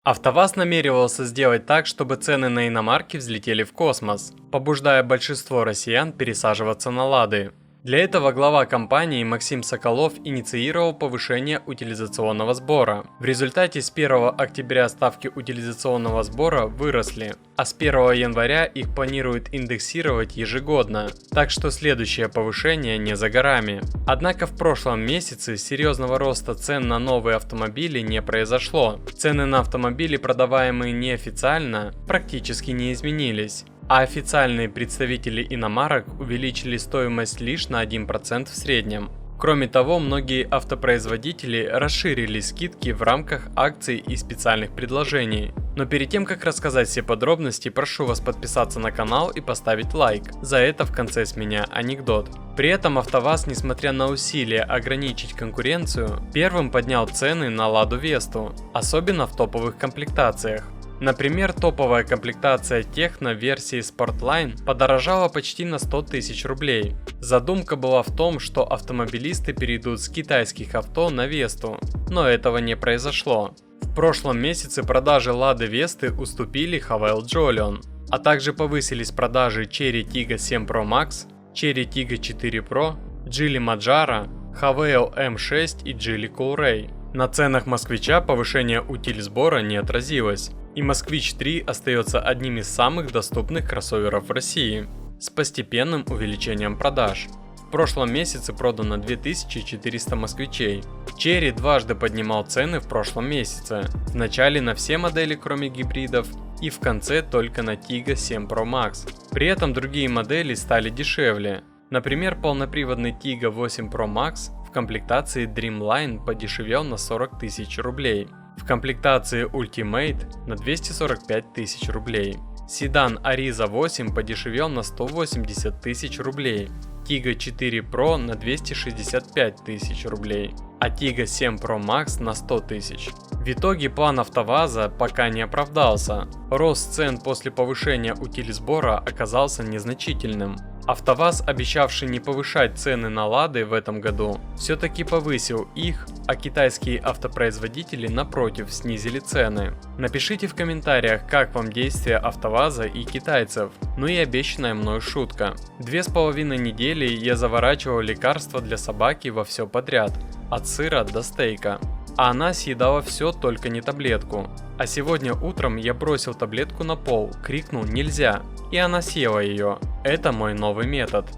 АвтоВАЗ намеревался сделать так, чтобы цены на иномарки взлетели в космос, побуждая большинство россиян пересаживаться на «Лады». Для этого глава компании Максим Соколов инициировал повышение утилизационного сбора. В результате с 1 октября ставки утилизационного сбора выросли, а с 1 января их планируют индексировать ежегодно, так что следующее повышение не за горами. Однако в прошлом месяце серьезного роста цен на новые автомобили не произошло. Цены на автомобили, продаваемые неофициально, практически не изменились. А официальные представители иномарок увеличили стоимость лишь на 1% в среднем. Кроме того, многие автопроизводители расширили скидки в рамках акций и специальных предложений. Но перед тем, как рассказать все подробности, прошу вас подписаться на канал и поставить лайк. За это в конце с меня анекдот. При этом АвтоВАЗ, несмотря на усилия ограничить конкуренцию, первым поднял цены на Ладу Весту, особенно в топовых комплектациях. Например, топовая комплектация Техно версии Sportline подорожала почти на 100 тысяч рублей. Задумка была в том, что автомобилисты перейдут с китайских авто на Весту, но этого не произошло. В прошлом месяце продажи Лады Весты уступили Хавейл Джолион, а также повысились продажи Chery Tiggo 7 Pro Max, Chery Tiggo 4 Pro, Geely Majara, Havail M6 и Geely Coolray. На ценах Москвича повышение утилизбора не отразилось, и Москвич 3 остается одним из самых доступных кроссоверов в России, с постепенным увеличением продаж. В прошлом месяце продано 2400 москвичей. Chery дважды поднимал цены в прошлом месяце, в начале на все модели кроме гибридов и в конце только на Tiggo 7 Pro Max. При этом другие модели стали дешевле. Например, полноприводный Tiggo 8 Pro Max в комплектации Dreamline подешевел на 40 тысяч рублей, в комплектации Ultimate на 245 тысяч рублей. Седан Ariza 8 подешевел на 180 тысяч рублей, Tiggo 4 Pro на 265 тысяч рублей, а Tiggo 7 Pro Max на 100 тысяч. В итоге план АвтоВАЗа пока не оправдался. Рост цен после повышения утилизбора оказался незначительным. АвтоВАЗ, обещавший не повышать цены на Лады в этом году, все-таки повысил их, а китайские автопроизводители напротив снизили цены. Напишите в комментариях, как вам действия АвтоВАЗа и китайцев, ну и обещанная мною шутка. 2,5 недели я заворачивал лекарства для собаки во все подряд, от сыра до стейка. А она съедала все, только не таблетку. А сегодня утром я бросил таблетку на пол, крикнул «нельзя», и она съела ее. Это мой новый метод.